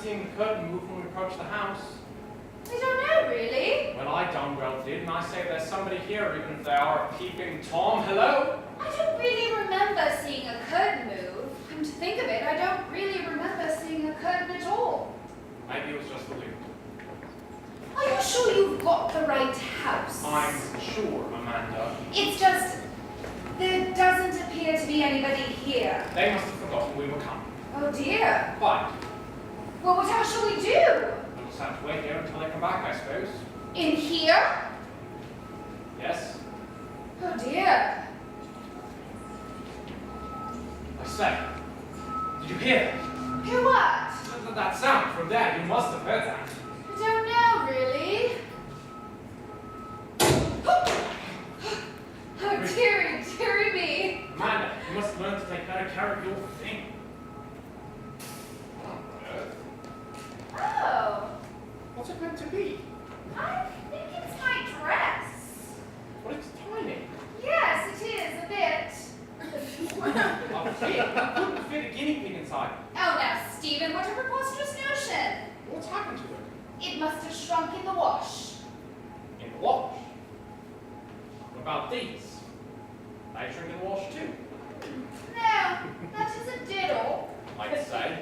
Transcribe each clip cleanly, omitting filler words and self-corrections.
seeing the curtain move when we approached the house. I don't know, really. Well, I darn well did, and I say there's somebody here, even if they are peeping Tom. Hello? I don't really remember seeing a curtain move. Come to think of it, I don't really remember seeing a curtain at all. Maybe it was just the wind. Are you sure you've got the right house? I'm sure, Amanda. It's just, there doesn't appear to be anybody here. They must have forgotten we were coming. Oh dear. But Well, what else shall we do? we'll just have to wait here until they come back, I suppose. In here? Yes? Oh dear. I say, did you hear that? Hear what? That sound from there, you must have heard that. I don't know, really. Oh, dearie, dearie me. Amanda, you must learn to take better care of your thing. Oh, What's it meant to be? I think it's my dress. Well, it's tiny. Yes, it is, a bit. A pig? You couldn't fit a guinea pig inside. Oh, now, Stephen, what a preposterous notion. What's happened to it? It must have shrunk in the wash. In the wash. What about these? They shrink in the wash too. No, that is a diddle. I'd say.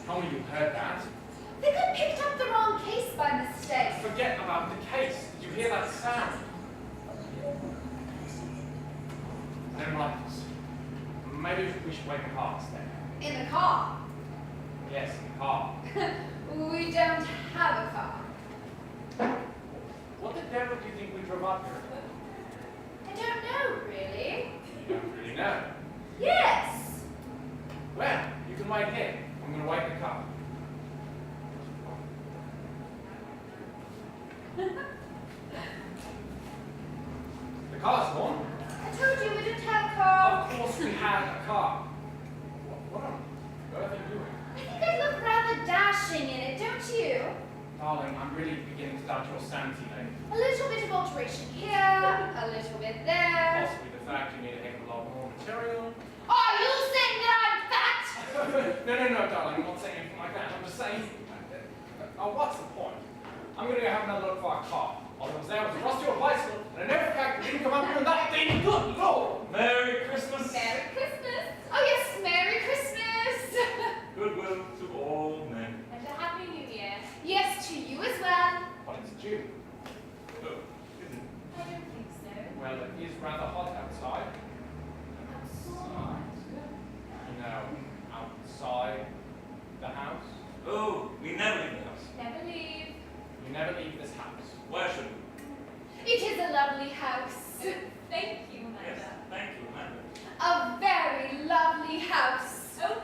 Tell me you heard that. I think I picked up the wrong case by mistake. Forget about the case. Did you hear that sound? I don't like this. Maybe we should wait in the car instead. In the car. Yes, in the car. We don't have a car. What the devil do you think we drove up here? I don't know, really. You don't really know. Yes. Well, you can wait here. I'm going to wait in the car. The car's gone. I told you we didn't have a car. Of course we had a car. What on earth are you doing? I think I look rather dashing in it, don't you? Darling, I'm really beginning to doubt your sanity lately. A little bit of alteration here, a little bit there. Possibly the fact you need a heck of a lot more material. Are you saying that I'm fat? No, darling, I'm not saying anything like that. I'm just saying, what's the point? I'm going to go have another look for our car. All I was there was a rusty old bicycle, and I never fact didn't come up here and that thing. Good Lord! Merry Christmas! Merry Christmas! Oh yes, Merry Christmas! Goodwill to all men. And a Happy New Year. Yes, to you as well. But it's June. Oh, isn't it? I don't think so. Well, it is rather hot outside. Outside. You know, outside the house. Oh, we never leave the house. Never leave. You never leave this house. Where should we? It is a lovely house. Thank you, Amanda. Yes, thank you, Amanda. A very lovely house. Oh,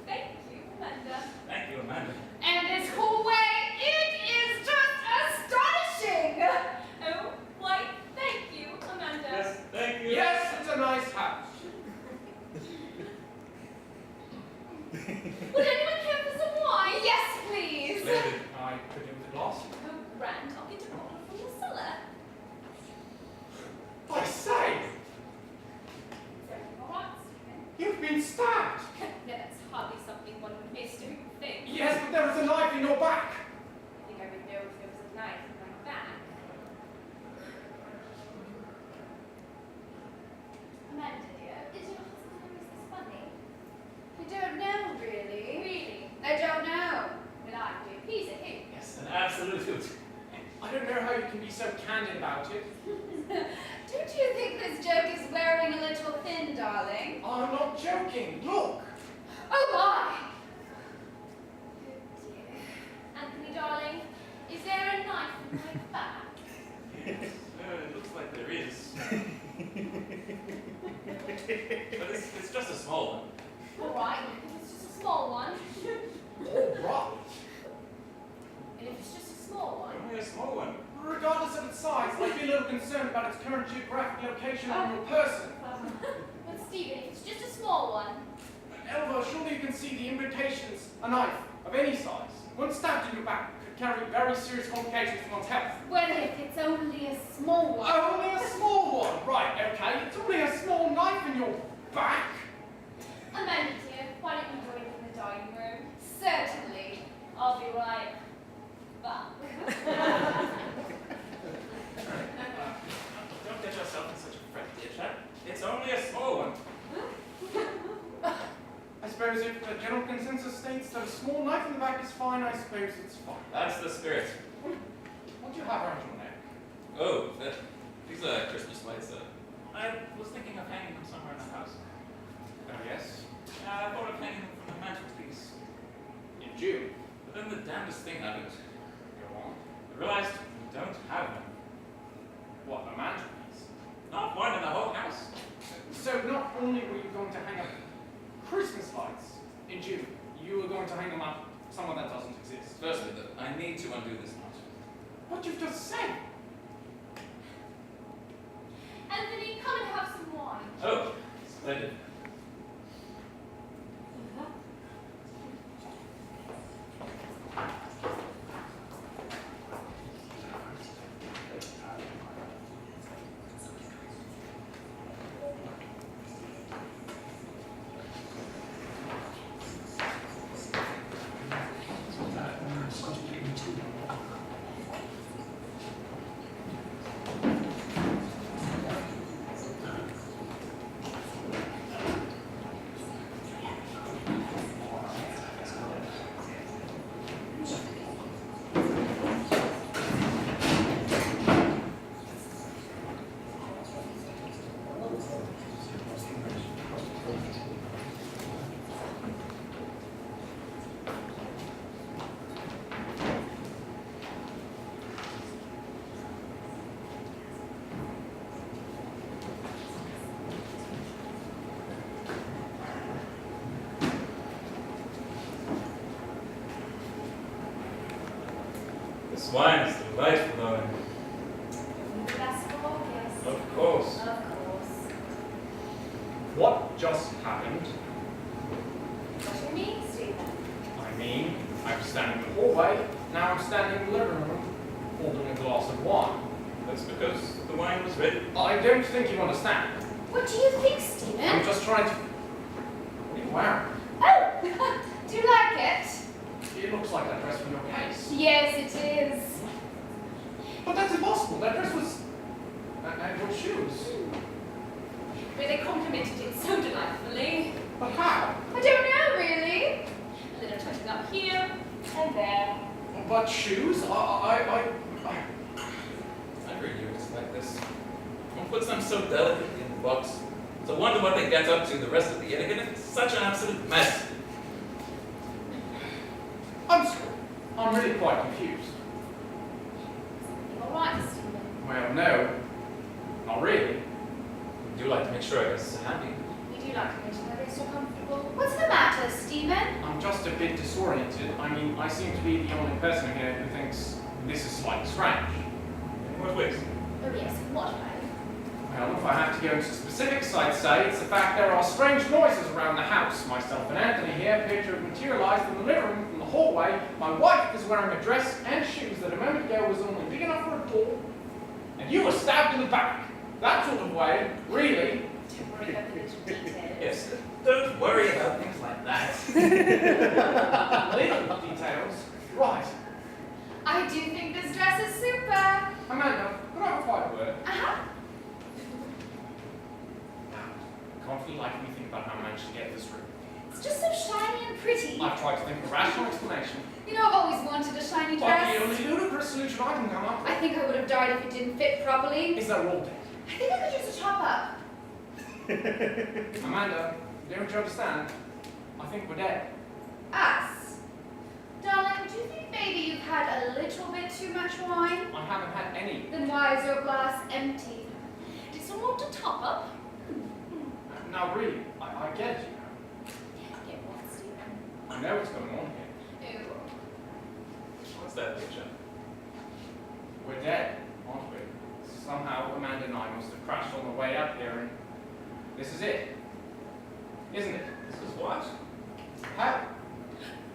thank you, Amanda. Thank you, Amanda. And this hallway, it is just astonishing. Oh, why, thank you, Amanda. Yes, thank you. Yes, it's a nice house. Would anyone care for some wine? Yes, please. Splendid. I could do with a glass. Oh, grand. I'll get a bottle from the cellar. I say, All right, Stephen. you've been stabbed. No, that's hardly something one would miss, don't you think? Yes, but there was a knife in your back. I think I would know if there was a knife in my back. Amanda, dear, is your husband always this funny? I don't know, really. Really? I don't know. But I do. He's a hoot. Yes, an absolute hoot. I don't know how you can be so candid about it. Don't you think this joke is wearing a little thin, darling? I'm not joking. Look. Oh my! Oh dear. Anthony, darling, is there a knife in my back? Yes, it looks like there is. But it's just a small one. All right, if it's just a small one. All right. And if it's just a small one. Only a small one. Regardless of its size, I'd be a little concerned about its current geographic location on your person. But Stephen, if it's just a small one. Elva, surely you can see the implications a knife of any size, when stabbed in your back, could carry very serious complications to one's health. Well, if it's only a small one. Only a small one. Right, okay. It's only a small knife in your back. Amanda, dear, why don't you join in dining room? Certainly. I'll be right back. Don't get yourself in such a fret, dear chap. It's only a small one. I suppose if the general consensus states that a small knife in the back is fine, I suppose it's fine. That's the spirit. What do you have around your neck? Oh, these are Christmas lights. I was thinking of hanging them somewhere in the house. Oh, yes. I thought of hanging them from the mantelpiece. In June. But then the damnedest thing happened. Go on. I realized we don't have them. What, a mantelpiece? Not one in the whole house. So not only were you going to hang up Christmas lights in June, you were going to hang them up somewhere that doesn't exist. Firstly, though, I need to undo this knot. What you've just said. Anthony, come and have some wine. Oh, splendid. This wine is delightful, darling. The best of August. Of course. Of course. What just happened? What do you mean, Stephen? I mean, I was standing in the hallway, now I'm standing in the living room, holding a glass of wine. That's because the wine was ready. I don't think you understand. What do you think, I'm Stephen? just trying to... What are you wearing? Oh, do you like it? It looks like that dress from your case. Yes, it is. But that's impossible. That dress was... And your shoes. But they complimented it so delightfully. But how? I don't know, really. A little touching up here and there. But shoes? I heard you were just like this. One puts them so delicately in the box. So wonder what they get up to the rest of the year. It's such an absolute mess. I'm sorry. I'm really quite confused. You all right, Stephen? Well, no. Not really. We do like to make sure I guess happy. We do like to make sure they're so comfortable. What's the matter, Stephen? I'm just a bit disoriented. I mean, I seem to be the only person here who thinks this is slightly strange. In what ways? Oh yes, in what way? Well, if I have to go into specifics, I'd say it's the fact there are strange noises around the house. Myself and Anthony here appear to have materialized in the living room from the hallway. My wife is wearing a dress and shoes that a moment ago was only big enough for a door. And you were stabbed in the back. That sort of way, really. Don't worry about the little details. Yes, don't worry about things like that. Little details. Right. I do think this dress is super. Amanda, could I have a quiet word? Uh-huh. Can't feel like anything about how I managed to get this room. It's just so shiny and pretty. I've tried to think of a rational explanation. You know, I've always wanted a shiny But dress. the only ludicrous solution I can come up I think I would have died if it didn't fit properly. with is that we're all dead. I think I could use a top up. Amanda, don't you understand? I think we're dead. Us. Darling, do you think maybe you've had a little bit too much wine? I haven't had any. Then why is your glass empty? Did someone want to top up? Now really, I get it, you know. Get what, Stephen? I know what's going on here. Ew. What's that picture? We're dead, aren't we? Somehow Amanda and I must have crashed on the way up here and this is it. Isn't it? This is what? How?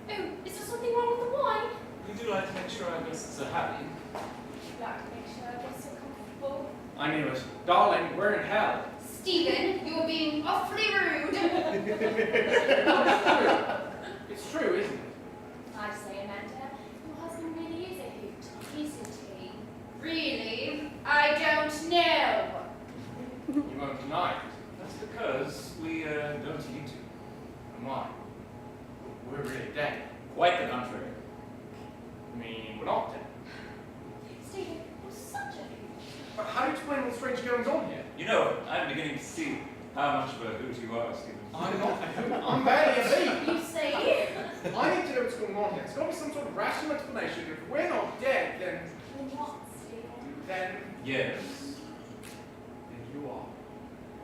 Oh, is there something wrong with the wine? We do like to make sure our guests are happy. I'd like to make sure I get so comfortable. I knew it. Darling, we're in hell. Stephen, you're being awfully rude. It's It's true, isn't it? I say, Amanda, your husband really is a hoot, isn't he? Really? I don't know. You won't deny it. That's because we don't need to. Am I? We're really dead. Quite the contrary. I mean, we're not dead. Stephen, you're such a hoot. But how do you explain all the strange goings on here? You know, I'm beginning to see how much of a hoot you are, Stephen. I'm not a hoot. I'm barely a bee. You say? I need to know what's going on here. There's got to be some sort of rational explanation. If we're not dead, then... Then what, Stephen? Then... Yes. Then you are.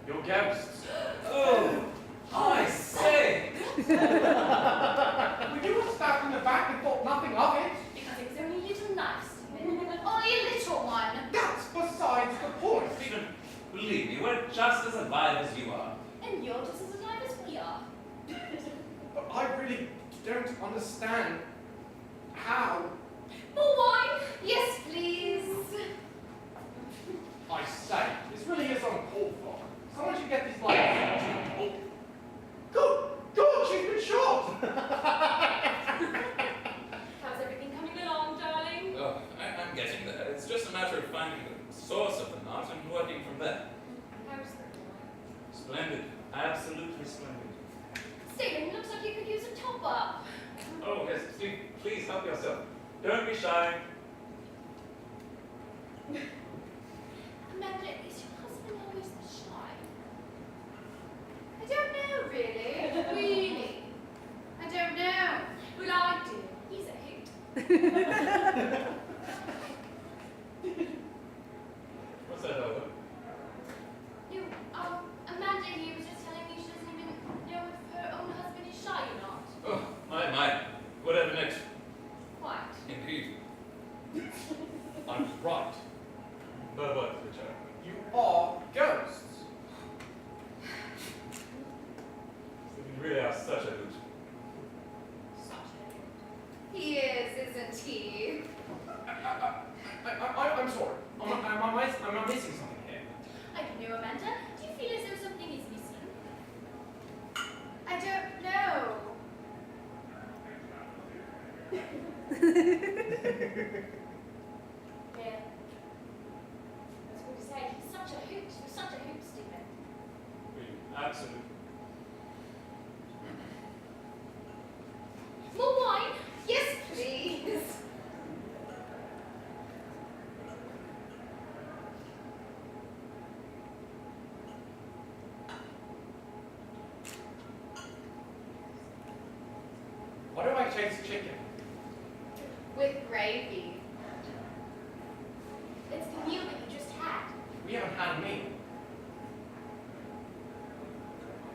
You're ghosts. Oh, I say! Were you stabbed in the back and thought nothing of it? Because it was only a little knife, Stephen. Only a little one. That's besides the point. Stephen, believe me, we're just as alive as you are. And you're just as alive as we are. But I really don't understand how. More wine? Yes, please. I say, this really is uncalled for. Someone should get these lights. Oh. Good, she's been shot. How's everything coming along, darling? Oh, I'm getting there. It's just a matter of finding the source of the knot and working from there. How's the Splendid. Absolutely splendid. Stephen, looks like you could use a top up. Oh, yes, Steve, please help yourself. Don't be shy. Amanda, is your husband always this shy? I don't know, really. Really. I don't know. Well, I do. He's a hoot. What's that over? You, Amanda here was just telling me she doesn't even know if her own husband is shy or not. Oh, my. Whatever next. What? Indeed. I was right. But what, Richard? You are ghosts. You really are such a hoot. Such a hoot. He is, isn't he? I'm sorry. Am I missing something here? I don't know, Amanda. Do you feel as though something is missing? I don't know. Yeah. That's what to say. He's such a hoot. You're such a hoot, Stephen. Really, absolutely. More wine? Yes, please. Why do I chase chicken? With gravy. It's the meal that you just had. We haven't had a meal.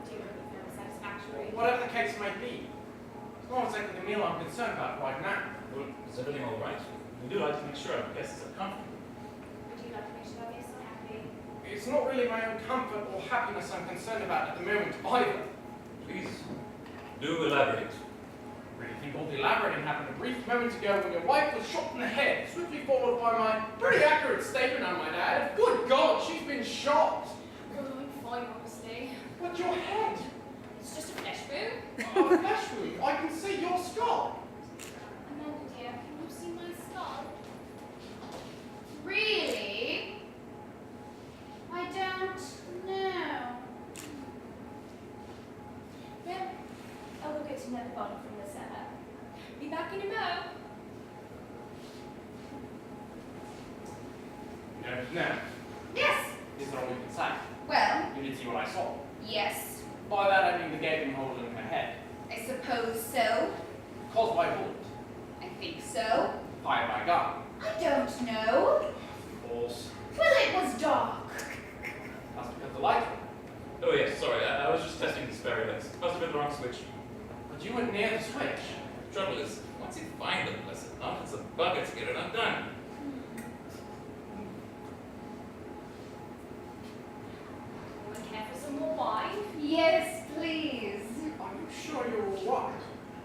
Do you really feel satisfactory? Whatever the case may be. It's not exactly the meal I'm concerned about right now. Well, is everything all right? We do like to make sure our guests are comfortable. Would you like to make sure they're so happy? It's not really my own comfort or happiness I'm concerned about at the moment either. Please, do elaborate. I really think all the elaborating happened a brief moment ago when your wife was shot in the head, swiftly followed by my pretty accurate statement, I might add. Good God, she's been shot! You're doing fine, honestly. But your head! It's just a flesh wound. A flesh wound. I can see your skull. Amanda, dear, can you see my skull? Really? I don't know. Well, I will get another bottle from the cellar. Be back in a mo. You don't know. Yes. Is that all you can say? Well, You did see what I saw. yes. By that I mean the gaping hole in her head. I suppose so. Caused by a bullet. I think so. Fired by a gun. I don't know. Of course. Well, it was dark. That's because the light went. Oh yes, sorry, I was just testing these fairy lights. Must have been the wrong switch. But you went near the switch. Trouble is, once you find the blessed knot, it's a bucket to get it undone. Want to care for some more wine? Yes, please. Are you sure you're all right?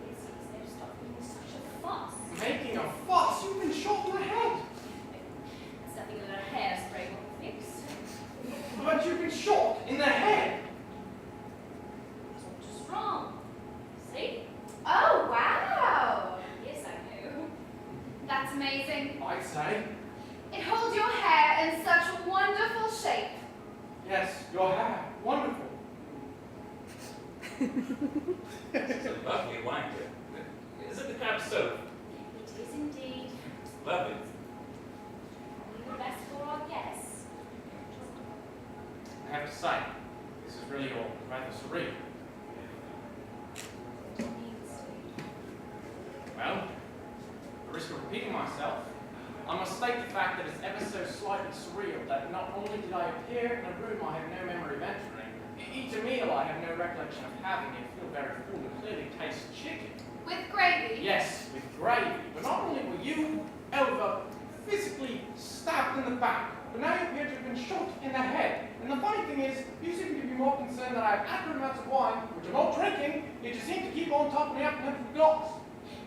It seems they've stopped being such a fuss. Making a fuss? You've been shot in the head. It's nothing that a hairspray won't fix. But you've been shot in the head. It's not just wrong. See? Oh, That's amazing. I'd say. It holds your hair in such wonderful shape. Yes, your hair. Wonderful. It's a lovely wine here. Is it the crab soda? It is indeed. Lovely. Only the best for our guests. I have to say, this is really all rather surreal. Well, at risk of repeating myself, I must state the fact that it's ever so slightly surreal that not only did I appear in a room I have no memory of entering, eat a meal I have no recollection of having, and feel very full and clearly taste chicken. With gravy? Yes, with gravy. But not only were you, Elva, physically stabbed in the back, but now you appear to have been shot in the head. And the funny thing is, you seem to be more concerned that I have adequate amounts of wine, which I'm not drinking, yet you seem to keep on topping me up in empty glass.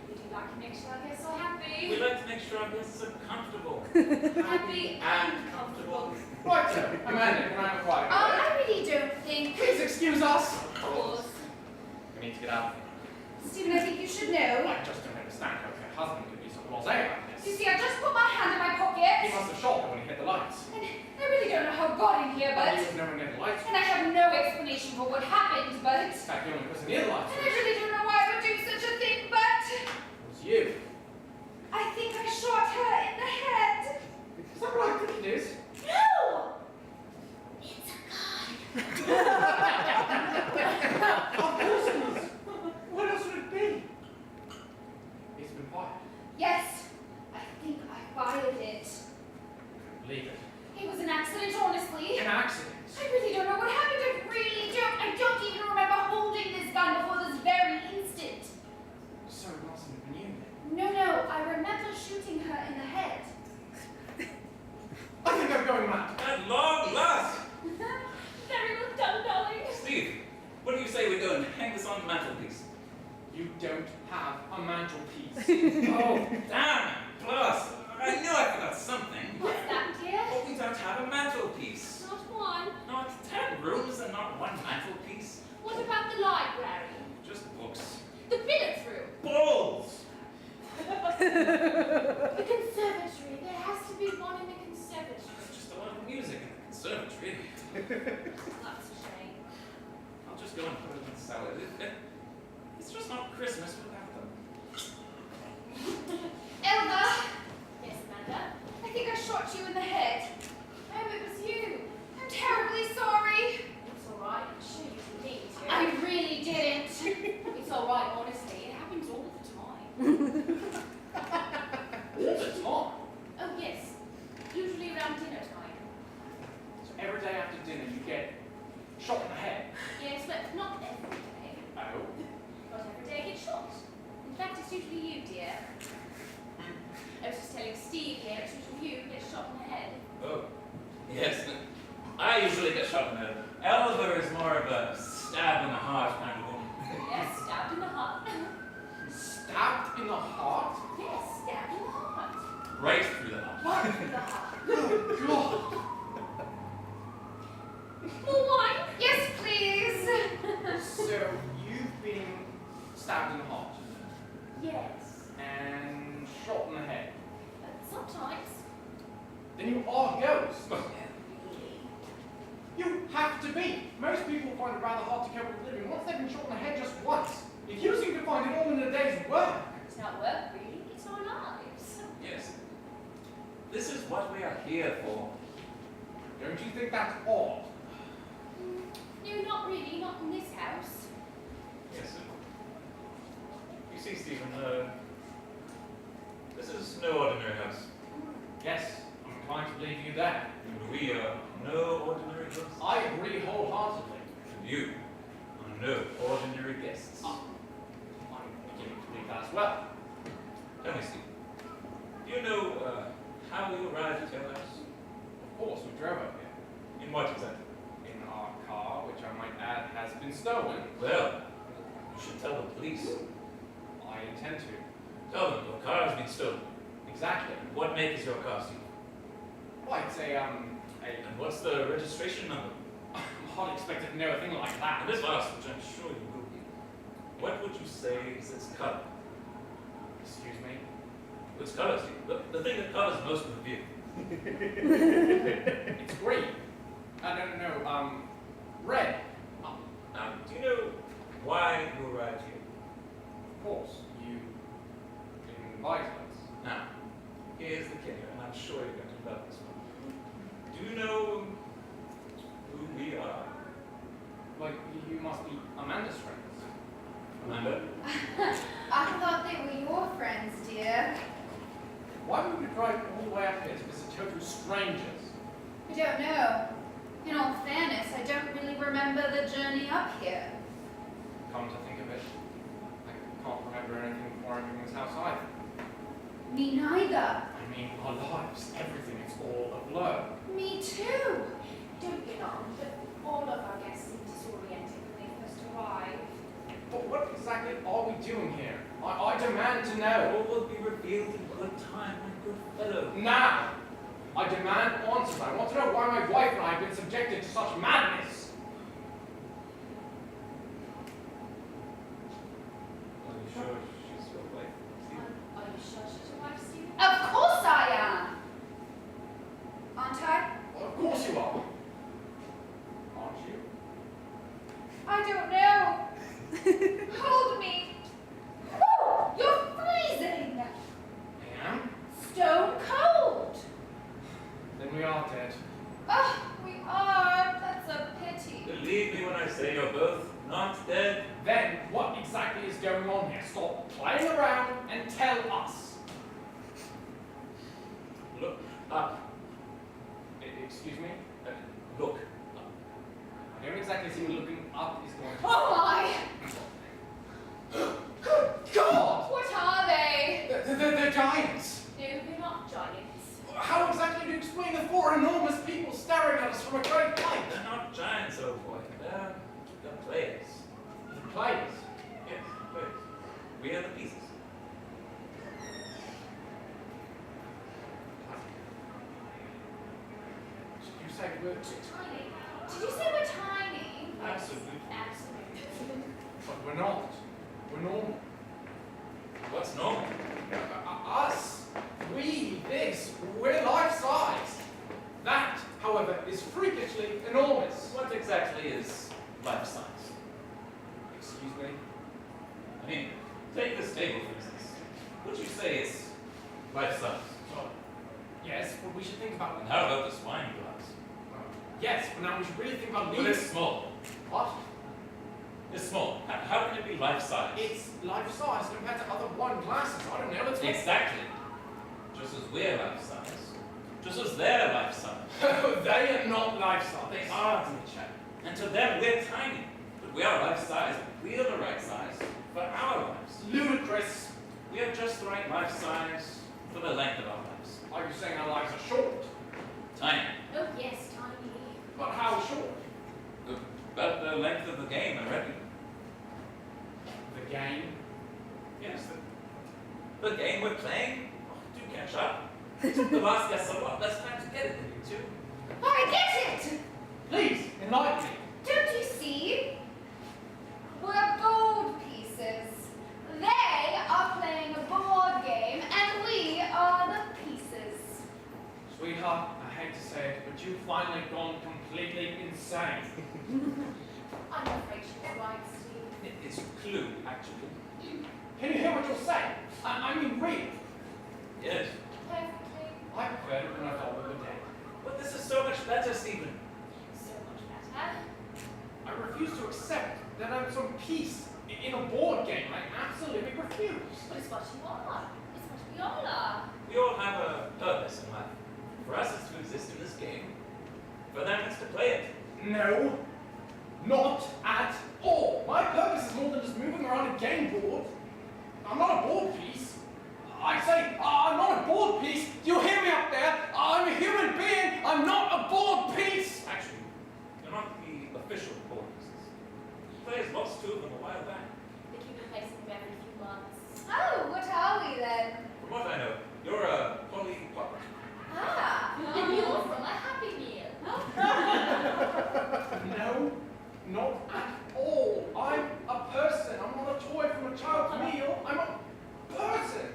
Would you like to make sure our guests are happy? We like to make sure our guests are comfortable. Happy and comfortable. Right, sir. Amanda, can I have a quiet? I really don't think. Please excuse us. Of course. We need to get out. Stephen, I think you should know. I just don't understand how her husband could be so blasé about You this. see, I just put my hand in my He pocket. must have shot her when he hit the lights. And I really don't know how I got in here, He but. was never near the lights. And I have no explanation for what happened, but. In fact, the only person near the lights And I really don't know why I would do such a thing, but. was you. I think I shot her in the head. Is that what I think it is? No! It's a gun. Of course it is. What else would it be? It's been fired. Yes, I think I fired it. Leave it. It was an accident, honestly. An accident. I really don't know what happened. I really don't. I don't even remember holding this gun before this very instant. So it mustn't have been you then. No, I remember shooting her in the head. I think I'm going mad. At long last! Very well done, darling. Steve, what do you say we go and hang this on the mantelpiece? You don't have a mantelpiece. Oh, damn it! Plus, I knew I forgot something. What's that, dear? Oh, we don't have a mantelpiece. Not one. Not 10 rooms and not one mantelpiece. What about the library? Just books. The billiards room? Balls! The conservatory. There has to be one in the conservatory. There's just a lot of music in the conservatory. That's a shame. I'll just go and put it in the salad. It's just not Christmas without them. Elva! Yes, Amanda? I think I shot you in the head. Oh, it was you. I'm terribly sorry. It's all right. I'm sure you didn't mean to. I really didn't. It's all right, honestly. It happens all the time. All the time. Oh, yes. Usually around dinner time. So every day after dinner you get shot in the head. Yes, but not every day. Oh. Not every day I get shot. In fact, it's usually you, dear. I was just telling Steve here, it's usually you who gets shot in the head. Oh, yes. I usually get shot in the head. Elva is more of a stab in the heart kind of woman. Yes, stabbed in the heart. Stabbed in the heart? Yes, stabbed in the heart. Right through the heart. Right through the heart. Good God. More wine? Yes, please. So you've been stabbed in the heart Yes. and shot in the head. Sometimes. Then you are a ghost. Really? You have to be. Most people find it rather hard to cope with living once they've been shot in the head just once. If you seem to find it all in a day's work. It's not work, really. It's our lives. Yes. This is what we are here for. Don't you think that's odd? No, not really. Not in this house. Yes, sir. You see, Stephen, this is no ordinary house. Yes, I'm inclined to believe you that. And we are no ordinary hosts. I agree wholeheartedly. And you are no ordinary guests. I'm beginning to believe that as well. Tell me, Stephen, do you know how you arrived at your house? Of course, we drove up here. In what exactly? In our car, which I might add has been stolen. Well, you should tell the police. I intend to. Tell them your car has been stolen. Exactly. And what make is your car, Stephen? Well, it's a And what's the registration number? I'm hardly expected to know a thing like that. And this last, which I'm sure you will be. What would you say is its color? Excuse me. Which colors do you? The thing that covers most of the view. It's green. No, red. Now, do you know why you arrived here? Of course, you invited us. Now, here's the kicker, and I'm sure you're going to love this one. Do you know who we are? Like, you must be Amanda's friends. Amanda? I thought they were your friends, dear. Why would we drive all the way up here to visit total strangers? I don't know. In all fairness, I don't really remember the journey up here. Come to think of it, I can't remember anything before entering this house either. Me neither. I mean, our lives, everything, it's all a blur. Me too. Don't get on, but all of our guests seem disoriented when they first arrive. But what exactly are we doing here? I demand to know. All will be revealed in good time, my good fellow. Now! I demand answers. I want to know why my wife and I have been subjected to such madness. Are you sure she's your wife, Stephen? Are you sure she's your wife, Stephen? Of course I am. Aren't I? Well, of course you are. Aren't you? I don't know. Hold me. Oh, you're freezing. I am? Stone cold. Then we are dead. Oh, we are. That's a pity. Believe me when I say you're both not dead. Then, what exactly is going on here? Stop playing around and tell us. Look up. Excuse me? Look up. I don't exactly see what looking up is going to... Oh my. Good God! What are they? They're giants. No, they're not giants. How exactly do you explain the four enormous people staring at us from a great height? They're not giants, old boy. They're players. Players. Yes, players. We are the pieces. You say we're... Tiny. Did you say we're tiny? Absolutely. Absolutely. But we're not. We're normal. What's normal? Us. We. This. We're life-size. That, however, is freakishly enormous. What exactly is life size? Excuse me? I mean, take this table for instance. Would you say it's life size? Well, yes, but we should think about... And how about this wine glass? Yes, but now we should really think about Well, these... it's small. What? It's small. How can it be life size? It's life-size compared to other wine glasses. I don't know. Let's go... Exactly. Just as we're life size. Just as they're life size. They are not life-size. They are, dear chap. And to them, we're tiny. But we are life size. We are the right size for our lives. Ludicrous. We are just the right life size for the length of our lives. Are you saying our lives are short? Tiny. Oh, yes, tiny. But how short? About the length of the game, I reckon. The game? Yes, the game we're playing. Oh, do catch up. It took the last guest a lot less time to get it than you two. I get it. Please, enlighten me. Don't you see? We're gold pieces. They are playing a board game, and we are the pieces. Sweetheart, I hate to say it, but you've finally gone completely insane. I'm afraid she's right, Steve. It's Clue, actually. Can you hear what you're saying? I mean, really. Yes. Perfectly. I preferred it when I thought we were dead. But this is so much better, Stephen. So much better. I refuse to accept that I'm some piece in a board game. I absolutely refuse. But it's what you are. It's what we all are. We all have a purpose in life. For us, it's to exist in this game. For them, it's to play it. No, not at all. My purpose is more than just moving around a game board. I'm not a board piece. I say, I'm not a board piece. Do you hear me up there? I'm a human being. I'm not a board piece. Actually, they're not the official board pieces. Players lost two of them a while back. They keep replacing them every few months. Oh, what are we then? From what I know, you're a polypop. Ah. And you're from a Happy Meal. No, not at all. I'm a person. I'm not a toy from a child's meal. I'm a person.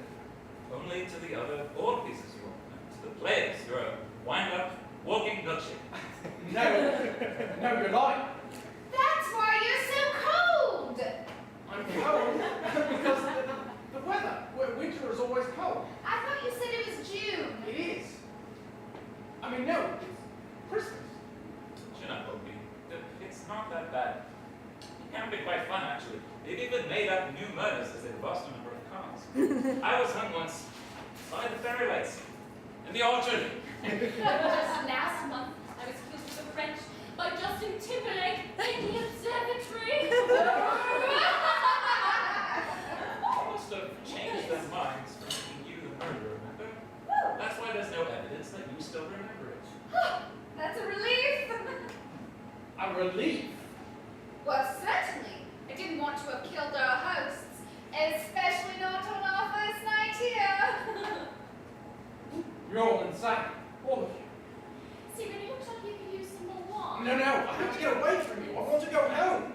Only to the know it's Christmas. Chin up, Opie. It's not that bad. It can be quite fun, actually. They've even made up new murders as they lost a number of cars. I was hung once by the fairy lights in the orchard. Just last month, I was accused of the French by Justin Timberlake in the observatory. They must have changed their minds from making you the murderer, remember? That's why there's no evidence that you still remember it. That's a relief. A relief. Well, certainly. I didn't want to have killed our hosts, especially not on our first night here. You're all insane. All of you. Stephen, it looks like you could use some more wine. No, I have to get away from you. I want to go home.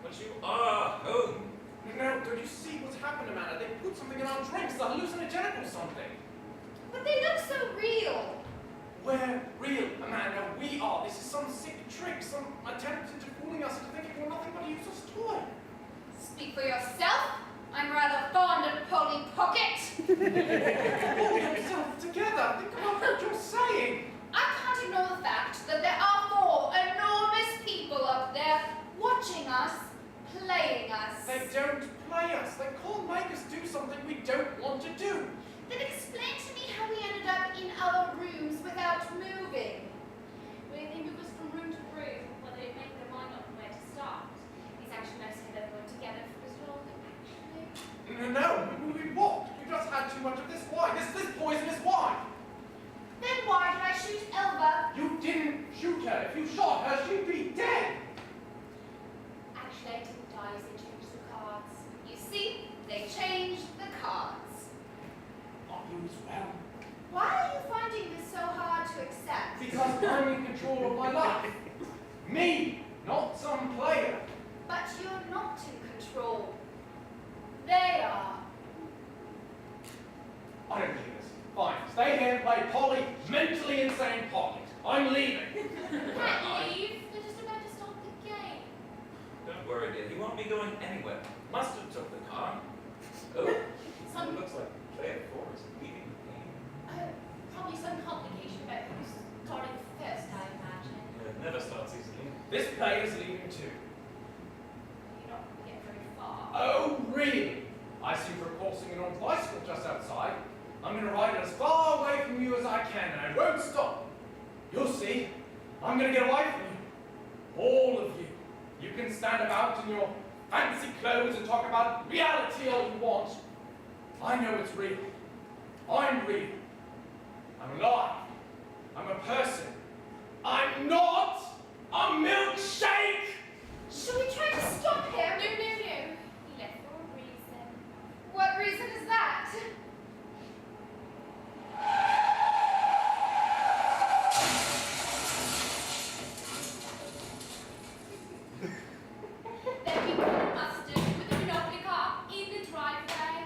But you are home. No, don't you see what's happened, Amanda? They put something in our drinks, a hallucinogenic or something. But they look so real. We're real, Amanda. We are. This is some sick trick, some attempt into fooling us into thinking we're nothing but a useless toy. Speak for yourself. I'm rather fond of Polly Pocket. Pull yourself together. Think about what you're saying. I can't ignore the fact that there are 4 enormous people up there watching us, playing us. They don't play us. They can't make us do something we don't want to do. Then explain to me how we ended up in other rooms without moving. Well, they move us from room to room, where they make their mind up where to start. These action notes say they're going together for this role, actually. No, we walked. We just had too much of this wine. This poisonous wine. Then why did I shoot Elva? You didn't shoot her. If you shot her, she'd be dead. Actually, I didn't die as they changed the cards. You see, they changed the cards. Not you as well. Why are you finding this so hard to accept? Because I'm in control of my life. Me, not some player. But you're not in control. They are. I don't believe this. Fine. Stay here and play Polly, mentally insane Polly. I'm leaving. Can't leave. They're just about to start the game. Don't worry, dear. He won't be going anywhere. Must have took the car. Oh, it looks like player 4 is leaving the game. Probably some complication about who's starting first, I imagine. Yeah, it never starts easily. This player's leaving too. You're not going to get very far. Oh, really? I see you're coursing an old bicycle just outside. I'm going to ride it as far away from you as I can, and I won't stop. You'll see. I'm going to get away from you. All of you. You can stand about in your fancy clothes and talk about reality all you want. I know it's real. I'm real. I'm alive. I'm a person. I'm not a milkshake! Should we try to stop him? No. He left for a reason. What reason is that? Then we put mustard with a monopoly car in the driveway.